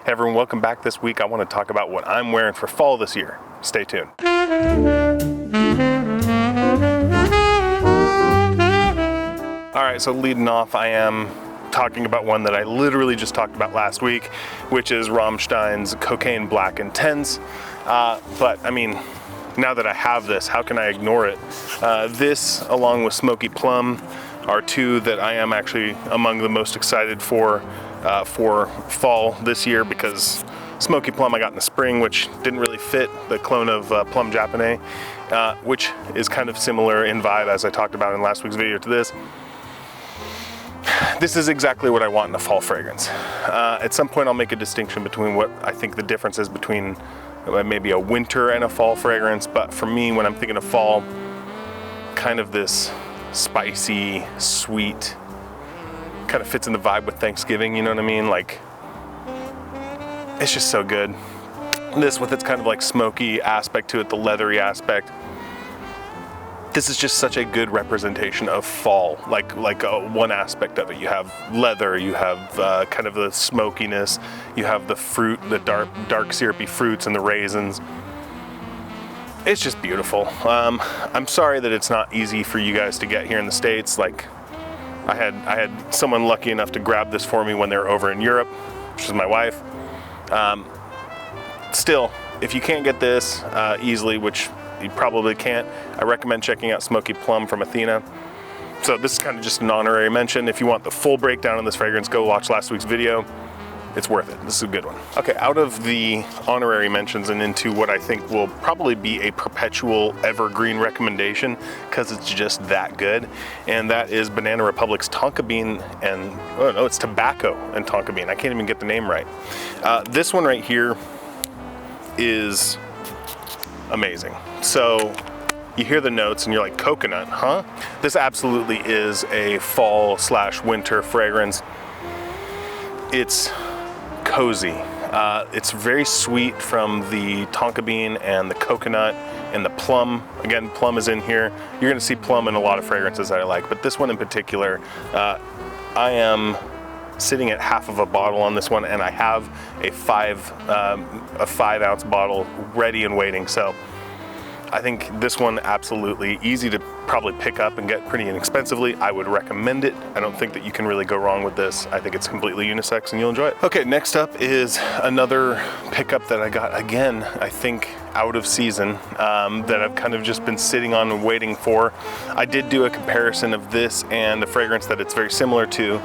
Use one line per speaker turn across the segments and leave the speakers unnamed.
Hey everyone, welcome back. This week I want to talk about what I'm wearing for fall this year. Stay tuned. Alright, so leading off, I am talking about one that I literally just talked about last week, which is Rammstein's Kokain Black Intense. But I mean, now that I have this, how can I ignore it? This, along with Smoky Plum, are two that I am actually among the most excited for fall this year, because Smoky Plum I got in the spring, which didn't really fit the clone of Plum Japonais, which is kind of similar in vibe, as I talked about in last week's video, to this. This is exactly what I want in a fall fragrance. At some point I'll make a distinction between what I think the difference is between maybe a winter and a fall fragrance, but for me, when I'm thinking of fall, kind of this spicy, sweet, kind of fits in the vibe with Thanksgiving, you know what I mean? Like, it's just so good. This, with its kind of like smoky aspect to it, the leathery aspect, this is just such a good representation of fall, like one aspect of it. You have leather, you have kind of the smokiness, you have the fruit, the dark syrupy fruits and the raisins. It's just beautiful. I'm sorry that it's not easy for you guys to get here in the States. Like, I had someone lucky enough to grab this for me when they were over in Europe, which is my wife. Still, if you can't get this easily, which you probably can't, I recommend checking out Smoky Plum from Athena. So this is kind of just an honorary mention. If you want the full breakdown on this fragrance, go watch last week's video. It's worth it. This is a good one. Okay, out of the honorary mentions and into what I think will probably be a perpetual evergreen recommendation, because it's just that good, and that is Banana Republic's Tonka Bean and, oh no, it's Tobacco and Tonka Bean. I can't even get the name right. This one right here is amazing. So you hear the notes and you're like, coconut, huh? This absolutely is a fall/winter fragrance. It's cozy. It's very sweet from the Tonka Bean and the coconut and the plum. Again, plum is in here. You're gonna see plum in a lot of fragrances that I like, but this one in particular, I am sitting at half of a bottle on this one, and I have a 5-ounce bottle ready and waiting. So I think this one absolutely easy to probably pick up and get pretty inexpensively. I would recommend it. I don't think that you can really go wrong with this. I think it's completely unisex and you'll enjoy it. Okay, next up is another pickup that I got, again, I think out of season, that I've kind of just been sitting on and waiting for. I did do a comparison of this and the fragrance that it's very similar to,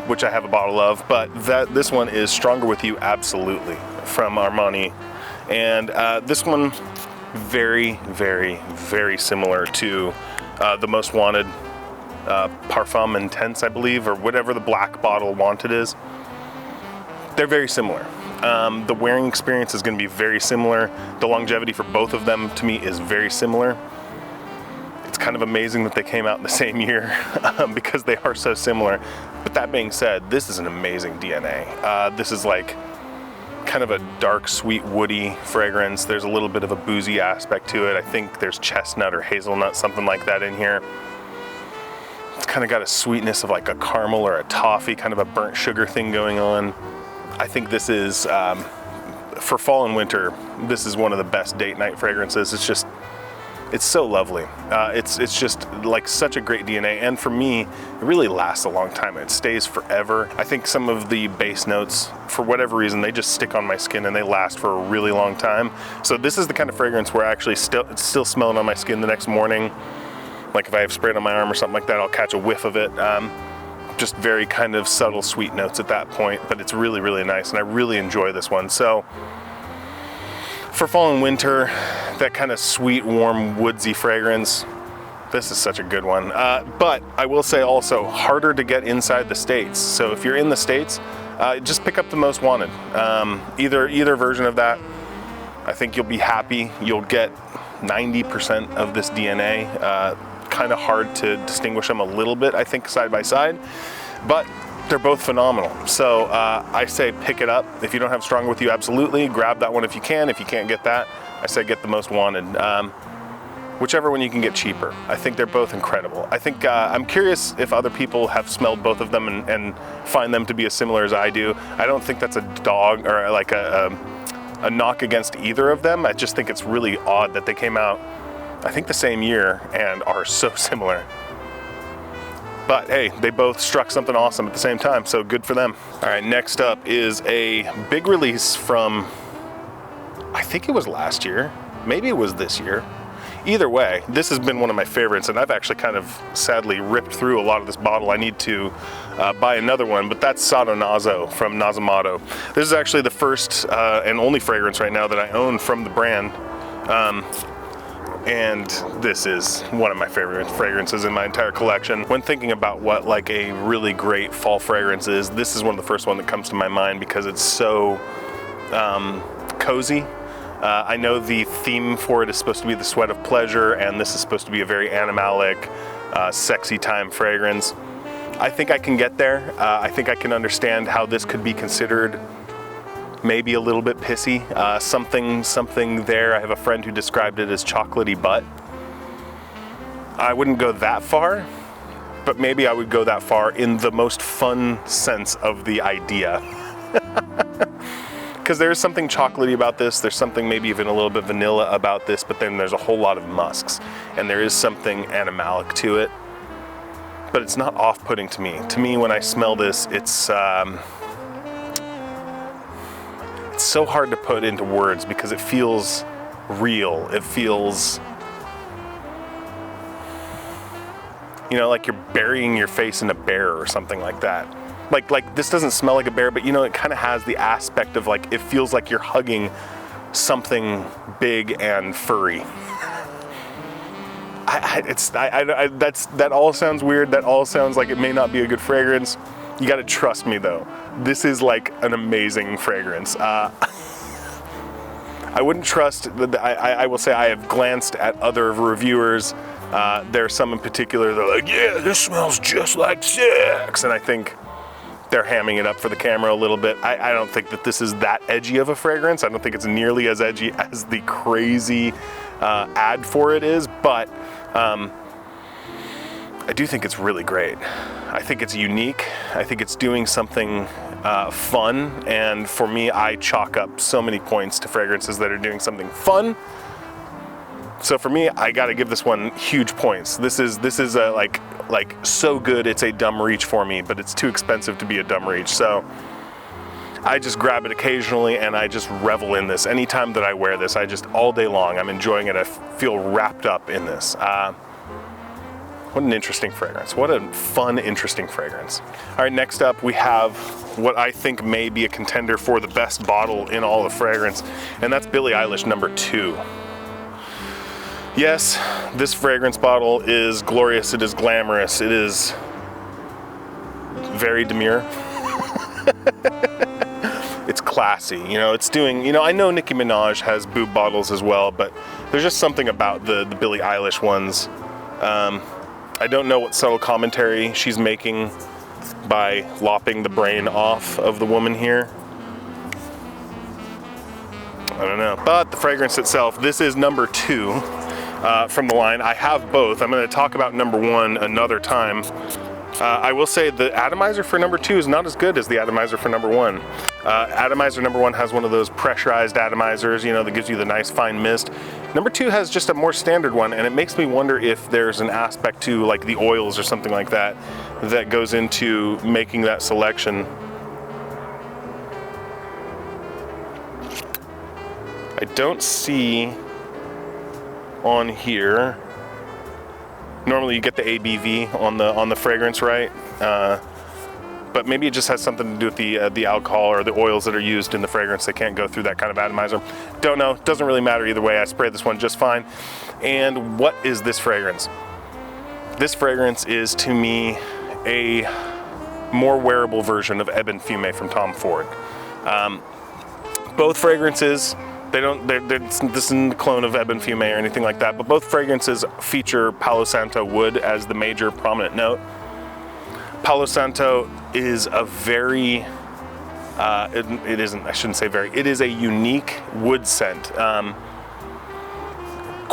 which I have a bottle of, but this one is Stronger With You Absolutely from Armani. And this one, very, very, very similar to the Most Wanted Parfum Intense, I believe, or whatever the black bottle Wanted is. They're very similar. The wearing experience is going to be very similar. The longevity for both of them, to me, is very similar. It's kind of amazing that they came out in the same year because they are so similar. But that being said, this is an amazing DNA. This is like kind of a dark, sweet, woody fragrance. There's a little bit of a boozy aspect to it. I think there's chestnut or hazelnut, something like that in here. It's kind of got a sweetness of like a caramel or a toffee, kind of a burnt sugar thing going on. I think this is, for fall and winter, this is one of the best date night fragrances. It's so lovely. It's just like such a great DNA, and for me, it really lasts a long time. It stays forever. I think some of the base notes, for whatever reason, they just stick on my skin and they last for a really long time. So this is the kind of fragrance where I actually it's still smelling on my skin the next morning. Like if I have sprayed on my arm or something like that, I'll catch a whiff of it. Just very kind of subtle sweet notes at that point, but it's really, really nice, and I really enjoy this one. So for fall and winter, that kind of sweet, warm, woodsy fragrance, this is such a good one. But I will say also, harder to get inside the States. So if you're in the States, just pick up the Most Wanted. Either version of that, I think you'll be happy. You'll get 90% of this DNA. Kind of hard to distinguish them a little bit, I think, side by side, but they're both phenomenal. So I say pick it up. If you don't have Stronger With You, absolutely grab that one if you can. If you can't get that, I say get the Most Wanted. whichever one you can get cheaper. I think they're both incredible. I think I'm curious if other people have smelled both of them and find them to be as similar as I do. I don't think that's a dog or like a knock against either of them. I just think it's really odd that they came out, I think, the same year and are so similar. But hey, they both struck something awesome at the same time, so good for them. All right, next up is a big release from, I think it was last year, maybe it was this year. Either way, this has been one of my favorites, and I've actually kind of sadly ripped through a lot of this bottle. I need to buy another one, but that's Sadonaso from Nasomatto. This is actually the first and only fragrance right now that I own from the brand. And this is one of my favorite fragrances in my entire collection. When thinking about what like a really great fall fragrance is, this is one of the first one that comes to my mind because it's so cozy. I know the theme for it is supposed to be the sweat of pleasure, and this is supposed to be a very animalic, sexy time fragrance. I think I can get there. I think I can understand how this could be considered maybe a little bit pissy. Something there. I have a friend who described it as chocolatey butt. I wouldn't go that far, but maybe I would go that far in the most fun sense of the idea. Because there's something chocolatey about this, there's something maybe even a little bit vanilla about this, but then there's a whole lot of musks, and there is something animalic to it. But it's not off-putting to me. To me, when I smell this, it's so hard to put into words because it feels real. It feels, you know, like you're burying your face in a bear or something like that. Like this doesn't smell like a bear, but you know, it kind of has the aspect of like, it feels like you're hugging something big and furry. That all sounds weird. That all sounds like it may not be a good fragrance. You got to trust me though. This is like an amazing fragrance. I wouldn't trust, I will say I have glanced at other reviewers. There are some in particular, they're like, yeah, this smells just like sex. And I think they're hamming it up for the camera a little bit. I don't think that this is that edgy of a fragrance. I don't think it's nearly as edgy as the crazy ad for it is, but I do think it's really great. I think it's unique. I think it's doing something fun, and for me, I chalk up so many points to fragrances that are doing something fun. So for me, I got to give this one huge points. This is a like so good it's a dumb reach for me, but it's too expensive to be a dumb reach. So I just grab it occasionally and I just revel in this. Anytime that I wear this, I just all day long, I'm enjoying it. I feel wrapped up in this. What an interesting fragrance. What a fun, interesting fragrance. All right, next up we have what I think may be a contender for the best bottle in all of fragrance, and that's Billie Eilish number 2. Yes, this fragrance bottle is glorious, it is glamorous, it is very demure. It's classy, you know, it's doing, you know, I know Nicki Minaj has boob bottles as well, but there's just something about the Billie Eilish ones. I don't know what subtle commentary she's making by lopping the brain off of the woman here. I don't know. But the fragrance itself, this is number 2 from the line. I have both. I'm going to talk about number 1 another time. I will say the atomizer for number 2 is not as good as the atomizer for number 1. Atomizer number 1 has one of those pressurized atomizers, you know, that gives you the nice fine mist. Number 2 has just a more standard one, and it makes me wonder if there's an aspect to like the oils or something like that that goes into making that selection. I don't see on here. Normally you get the ABV on the fragrance, right? But maybe it just has something to do with the alcohol or the oils that are used in the fragrance. They can't go through that kind of atomizer. Don't know. Doesn't really matter either way. I sprayed this one just fine. And what is this fragrance? This fragrance is, to me, a more wearable version of Ebene Fume from Tom Ford. Both fragrances, this isn't a clone of Ebene Fume or anything like that, but both fragrances feature Palo Santo wood as the major prominent note. Palo Santo is a very, it isn't, I shouldn't say very, it is a unique wood scent.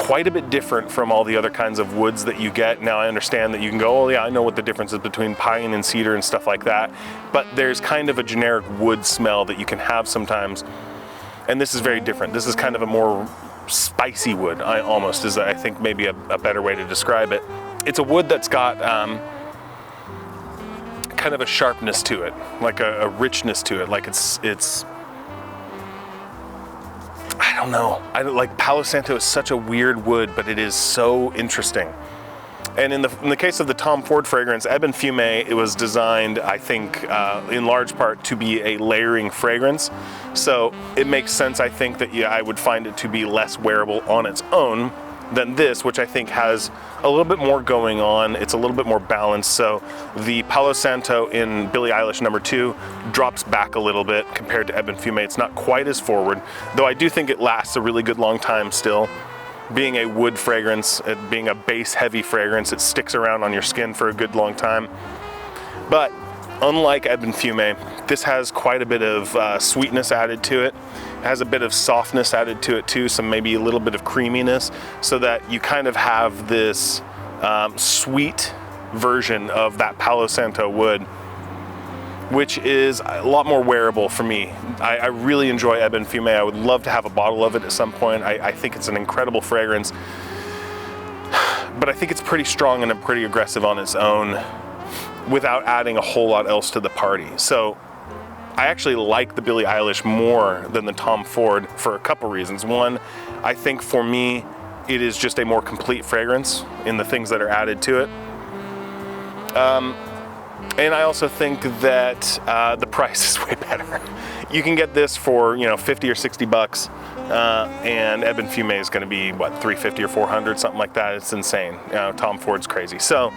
quite a bit different from all the other kinds of woods that you get. Now I understand that you can go, oh yeah, I know what the difference is between pine and cedar and stuff like that, but there's kind of a generic wood smell that you can have sometimes, and this is very different. This is kind of a more spicy wood, almost is I think maybe a better way to describe it. It's a wood that's got kind of a sharpness to it, like a richness to it, like it's I don't know. Like Palo Santo is such a weird wood, but it is so interesting. And in the case of the Tom Ford fragrance, Ebene Fume, it was designed, I think, in large part to be a layering fragrance. So it makes sense, I think, that I would find it to be less wearable on its own than this, which I think has a little bit more going on. It's a little bit more balanced. So the Palo Santo in Billie Eilish #2 drops back a little bit compared to Ebene Fume. It's not quite as forward, though I do think it lasts a really good long time still. Being a wood fragrance, it being a base heavy fragrance, it sticks around on your skin for a good long time. But unlike Ebene Fume, this has quite a bit of sweetness added to it. It has a bit of softness added to it too, some maybe a little bit of creaminess, so that you kind of have this sweet version of that Palo Santo wood, which is a lot more wearable for me. I really enjoy Ebene Fume. I would love to have a bottle of it at some point. I think it's an incredible fragrance, but I think it's pretty strong and pretty aggressive on its own without adding a whole lot else to the party. So I actually like the Billie Eilish more than the Tom Ford for a couple reasons. One, I think for me, it is just a more complete fragrance in the things that are added to it. And I also think that the price is way better. You can get this for, you know, 50 or 60 bucks, and Ebene Fume is going to be what, 350 or 400, something like that. It's insane. You know, Tom Ford's crazy. So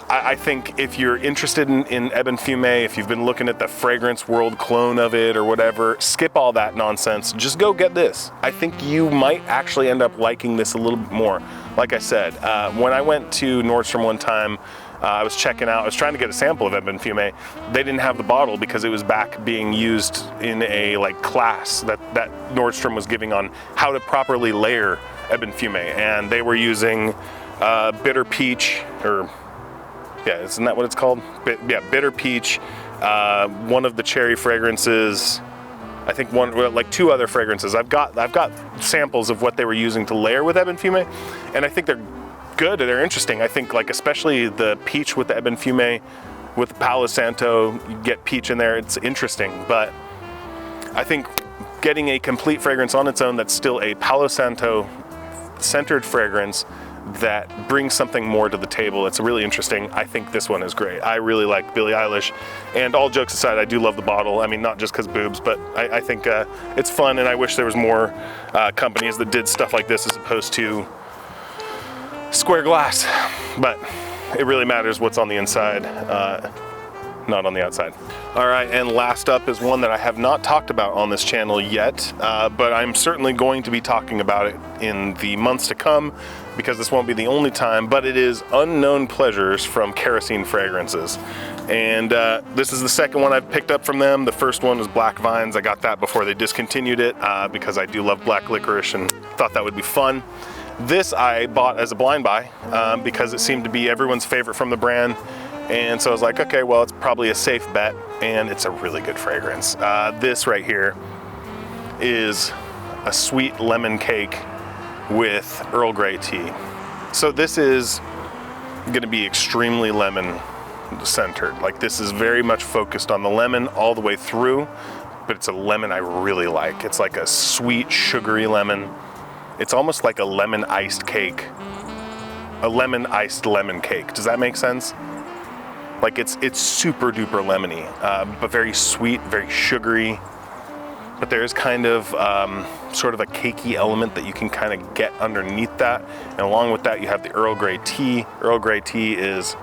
I think if you're interested in Ebene Fume, if you've been looking at the fragrance world clone of it or whatever, skip all that nonsense. Just go get this. I think you might actually end up liking this a little bit more. Like I said, when I went to Nordstrom one time, I was checking out, I was trying to get a sample of Ebene Fume. They didn't have the bottle because it was back being used in a class that Nordstrom was giving on how to properly layer Ebene Fume. And they were using bitter peach, or yeah, isn't that what it's called? Bitter peach, one of the cherry fragrances, I think two other fragrances. I've got samples of what they were using to layer with Ebene Fume, and I think they're good, they're interesting. I think especially the peach with the Ebene Fume, with the Palo Santo, you get peach in there, it's interesting. But I think getting a complete fragrance on its own that's still a Palo Santo centered fragrance that brings something more to the table, it's really interesting. I think this one is great. I really like Billie Eilish, and all jokes aside, I do love the bottle. I mean, not just because boobs, but I think it's fun, and I wish there was more companies that did stuff like this as opposed to square glass. But it really matters what's on the inside, not on the outside. All right, and last up is one that I have not talked about on this channel yet, but I'm certainly going to be talking about it in the months to come, because this won't be the only time, but it is Unknown Pleasures from Kerosene Fragrances. And this is the second one I've picked up from them. The first one was Black Vines. I got that before they discontinued it, because I do love black licorice and thought that would be fun. This I bought as a blind buy, because it seemed to be everyone's favorite from the brand. And so I was like, okay, well, it's probably a safe bet, and it's a really good fragrance. This right here is a sweet lemon cake with Earl Grey tea. So this is gonna be extremely lemon centered. Like, this is very much focused on the lemon all the way through, but it's a lemon I really like. It's like a sweet, sugary lemon. It's almost like a lemon iced cake, a lemon iced lemon cake. Does that make sense? Like, it's super duper lemony, but very sweet, very sugary. But there is kind of sort of a cakey element that you can kind of get underneath that. And along with that, you have the Earl Grey tea. Earl Grey tea is,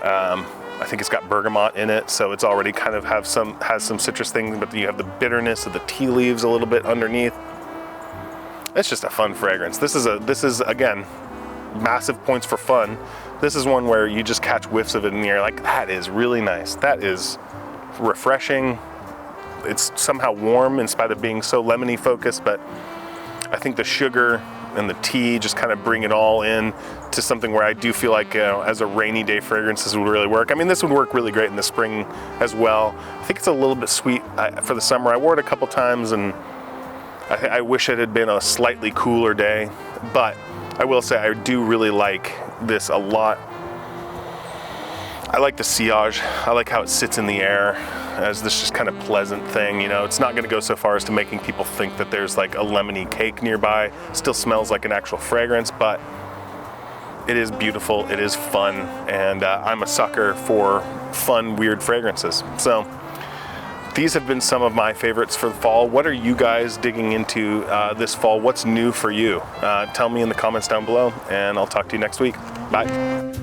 I think it's got bergamot in it, so it's already kind of has some citrus things, but you have the bitterness of the tea leaves a little bit underneath. It's just a fun fragrance. This is again, massive points for fun. This is one where you just catch whiffs of it and you're like, that is really nice. That is refreshing. It's somehow warm in spite of being so lemony focused, but I think the sugar and the tea, just kind of bring it all in to something where I do feel like, as a rainy day fragrance, this would really work. I mean, this would work really great in the spring as well. I think it's a little bit sweet for the summer. I wore it a couple times, and I wish it had been a slightly cooler day, but I will say I do really like this a lot. I like the sillage. I like how it sits in the air as this just kind of pleasant thing. You know, it's not going to go so far as to making people think that there's like a lemony cake nearby. It still smells like an actual fragrance, but it is beautiful, it is fun, and I'm a sucker for fun, weird fragrances. So these have been some of my favorites for the fall. What are you guys digging into this fall? What's new for you? Tell me in the comments down below, and I'll talk to you next week. Bye.